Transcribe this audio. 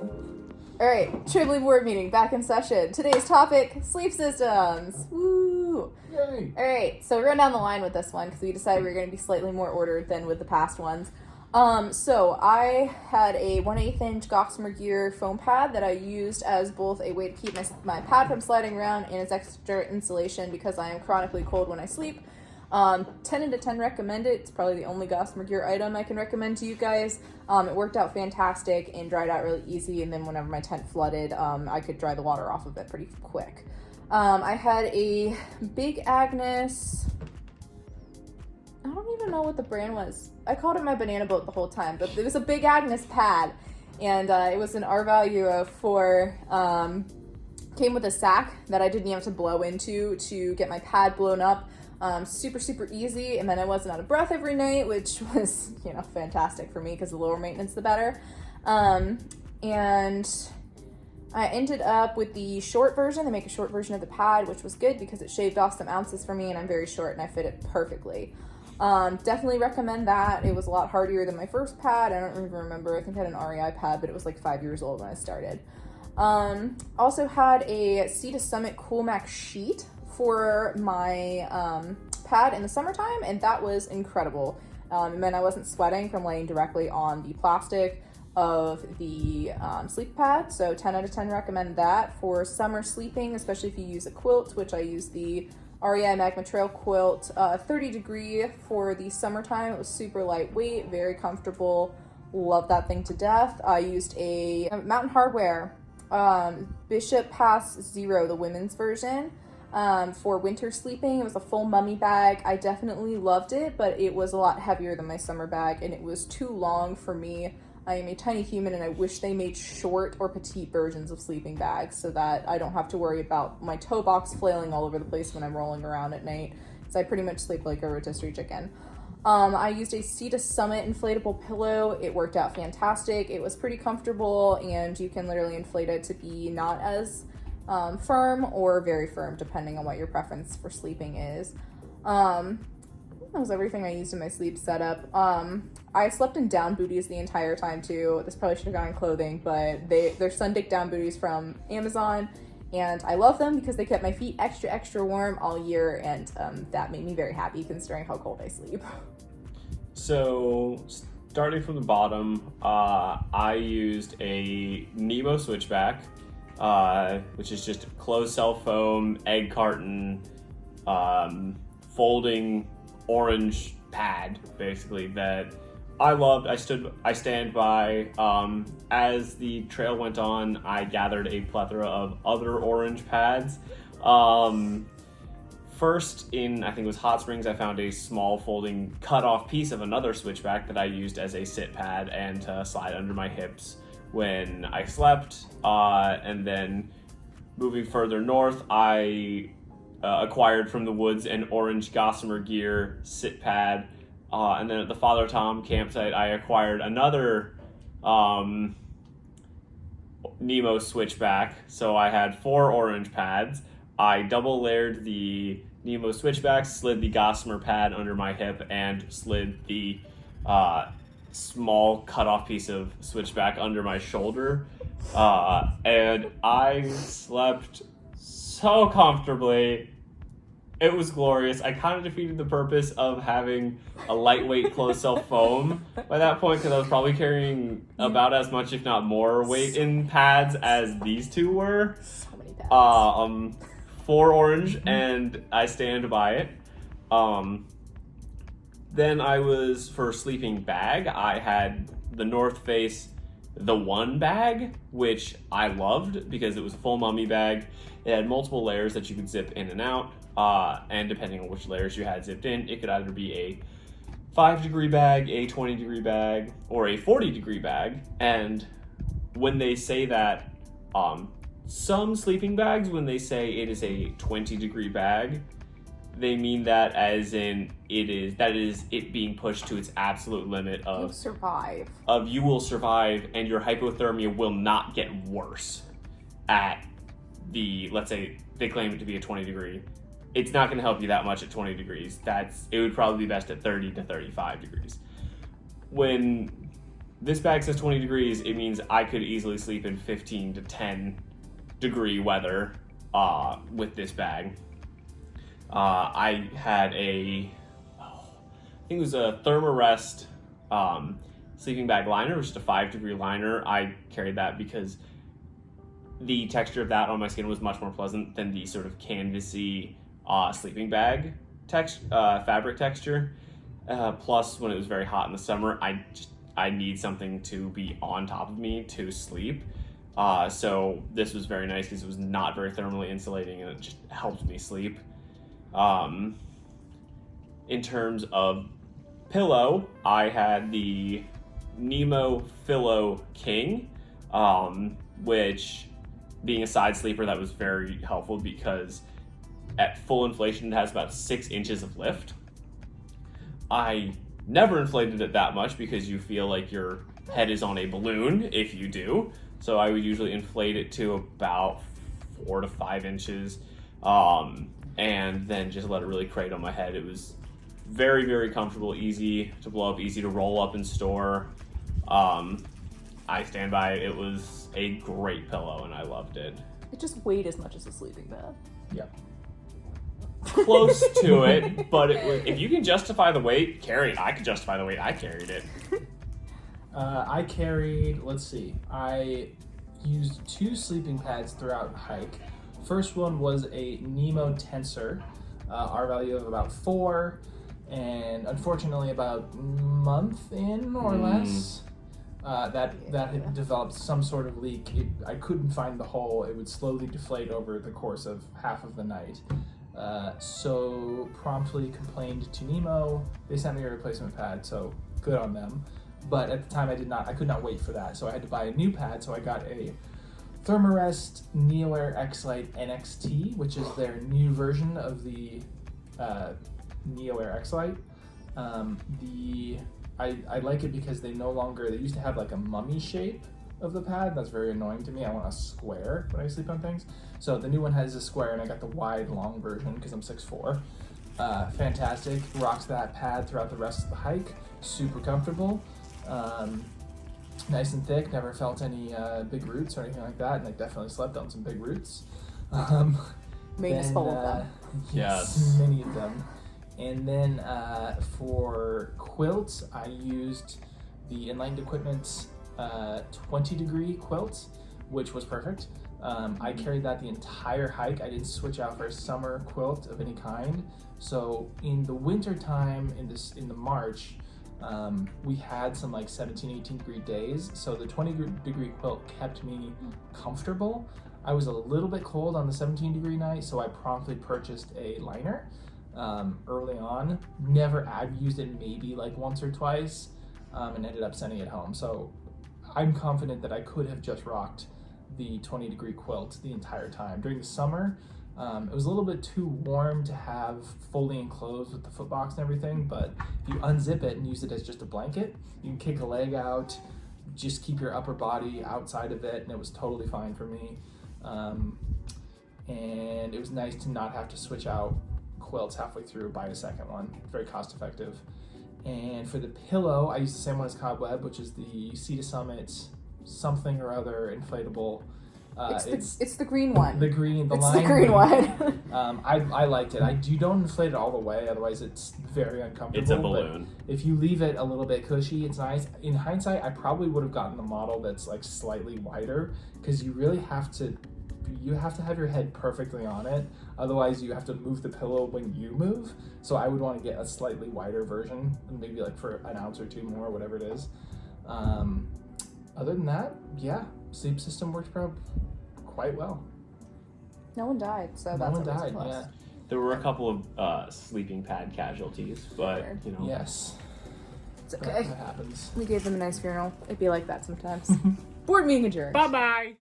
All right, Tramily board meeting back in session. Today's topic: sleep systems. Woo! Yay! All right, so we're going down the line with this one because we decided we were going to be slightly more ordered than with the past ones. So I had a 1/8 inch Gossamer Gear foam pad that I used as both a way to keep my pad from sliding around and as extra insulation because I am chronically cold when I sleep. 10 out of 10 recommend it. It's probably the only Gossamer Gear item I can recommend to you guys. It worked out fantastic and dried out really easy, and then whenever my tent flooded, I could dry the water off of it pretty quick. I had a Big Agnes, I don't even know what the brand was. I called it my banana boat the whole time, but it was a Big Agnes pad, and it was an R value of 4. Came with a sack that I didn't have to blow into to get my pad blown up. Super easy, and then I wasn't out of breath every night, which was, fantastic for me because the lower maintenance, the better. And I ended up with the short version. They make a short version of the pad, which was good because it shaved off some ounces for me, and I'm very short and I fit it perfectly. Definitely recommend that. It was a lot hardier than my first pad. I don't even remember. I think I had an REI pad, but it was like 5 years old when I started. Also had a Sea to Summit Cool Max sheet for my pad in the summertime, and that was incredible. It meant I wasn't sweating from laying directly on the plastic of the sleep pad, so 10 out of 10 recommend that for summer sleeping, especially if you use a quilt, which I use the REI Magma Trail quilt, 30 degree for the summertime. It was super lightweight, very comfortable, love that thing to death. I used a Mountain Hardwear Bishop Pass Zero, the women's version, for winter sleeping. It was a full mummy bag. I definitely loved it, but it was a lot heavier than my summer bag, and it was too long for me. I am a tiny human, and I wish they made short or petite versions of sleeping bags so that I don't have to worry about my toe box flailing all over the place when I'm rolling around at night, because I pretty much sleep like a rotisserie chicken. I used a Sea to Summit inflatable pillow. It worked out fantastic. It was pretty comfortable, and you can literally inflate it to be not as firm or very firm, depending on what your preference for sleeping is. That was everything I used in my sleep setup. I slept in down booties the entire time too. This probably should have gone in clothing, but they're Sundick down booties from Amazon, and I love them because they kept my feet extra warm all year, and that made me very happy considering how cold I sleep. So, starting from the bottom, I used a Nemo switchback, which is just closed cell foam, egg carton, folding orange pad, basically, that I loved. I stand by. As the trail went on, I gathered a plethora of other orange pads. First, I think it was Hot Springs, I found a small folding cut-off piece of another switchback that I used as a sit pad and to slide under my hips when I slept. And then moving further north, I acquired from the woods an orange Gossamer Gear sit pad. And then at the Father Tom campsite, I acquired another Nemo switchback. So I had 4 orange pads. I double layered the Nemo switchback, slid the Gossamer pad under my hip, and slid the small cut-off piece of switchback under my shoulder. And I slept so comfortably. It was glorious. I kind of defeated the purpose of having a lightweight closed cell foam by that point, because I was probably carrying about as much, if not more, weight in pads as these two were. So many pads. 4 orange, and I stand by it. Then for sleeping bag, I had the North Face The One bag, which I loved because it was a full mummy bag. It had multiple layers that you could zip in and out, and depending on which layers you had zipped in, it could either be a 5-degree bag, a 20-degree bag, or a 40-degree bag. And when they say that, some sleeping bags, when they say it is a 20-degree bag, they mean that as in it being pushed to its absolute limit of You survive. You will survive, and your hypothermia will not get worse at let's say they claim it to be a 20 degree. It's not going to help you that much at 20 degrees. It would probably be best at 30 to 35 degrees. When this bag says 20 degrees. It means I could easily sleep in 15 to 10 degree weather with this bag. I had I think it was a Thermarest sleeping bag liner. It was just a 5-degree liner. I carried that because the texture of that on my skin was much more pleasant than the sort of canvasy sleeping bag fabric texture. Plus, when it was very hot in the summer, I need something to be on top of me to sleep. So this was very nice because it was not very thermally insulating and it just helped me sleep. In terms of pillow, I had the Nemo Pillow King, which, being a side sleeper, that was very helpful because at full inflation it has about 6 inches of lift. I never inflated it that much because you feel like your head is on a balloon if you do. So I would usually inflate it to about 4 to 5 inches, and then just let it really crate on my head. It was very, very comfortable, easy to blow up, easy to roll up and store. I stand by it. It was a great pillow and I loved it. It just weighed as much as a sleeping bag. Yep. Close to it, but if you can justify the weight, carry it. I could justify the weight. I carried it. I carried, let's see, I used 2 sleeping pads throughout the hike. First one was a Nemo Tensor, R value of about 4, and unfortunately about a month in or less, that had developed some sort of leak. I couldn't find the hole. It would slowly deflate over the course of half of the night. So promptly complained to Nemo. They sent me a replacement pad, so good on them. But at the time I could not wait for that. So I had to buy a new pad. So I got a Thermarest NeoAir X-Lite NXT, which is their new version of the NeoAir X-Lite. I like it because they used to have like a mummy shape of the pad. That's very annoying to me. I want a square when I sleep on things. So the new one has a square, and I got the wide, long version because I'm 6'4". Fantastic. Rocked that pad throughout the rest of the hike. Super comfortable. Nice and thick. Never felt any big roots or anything like that, and I definitely slept on some big roots. Famous full of them. Yes. Many of them. And then for quilts, I used the Enlightened Equipment's 20-degree quilt, which was perfect. I carried that the entire hike. I didn't switch out for a summer quilt of any kind. So in the winter time, in the March, we had some like 17, 18 degree days. So the 20-degree quilt kept me comfortable. I was a little bit cold on the 17-degree night, so I promptly purchased a liner early on. I've used it maybe like once or twice, and ended up sending it home. So I'm confident that I could have just rocked the 20-degree quilt the entire time. During the summer, it was a little bit too warm to have fully enclosed with the footbox and everything, but if you unzip it and use it as just a blanket, you can kick a leg out, just keep your upper body outside of it, and it was totally fine for me. And it was nice to not have to switch out quilts halfway through, buy a second one. Very cost effective. And for the pillow, I used the same one as Cobweb, which is the Sea to Summit something or other inflatable. It's the green one. The green one. I liked it. You don't inflate it all the way, otherwise it's very uncomfortable. It's a balloon. But if you leave it a little bit cushy, it's nice. In hindsight, I probably would have gotten the model that's like slightly wider, because you really have to have your head perfectly on it. Otherwise, you have to move the pillow when you move. So I would want to get a slightly wider version, maybe like for an ounce or two more, whatever it is. Other than that, yeah, sleep system worked quite well. No one died, so that's always a plus. Yeah. There were a couple of sleeping pad casualties, but you know. Yes. It's okay. That happens. We gave them a nice funeral. It'd be like that sometimes. Board meeting adjourned. Bye-bye.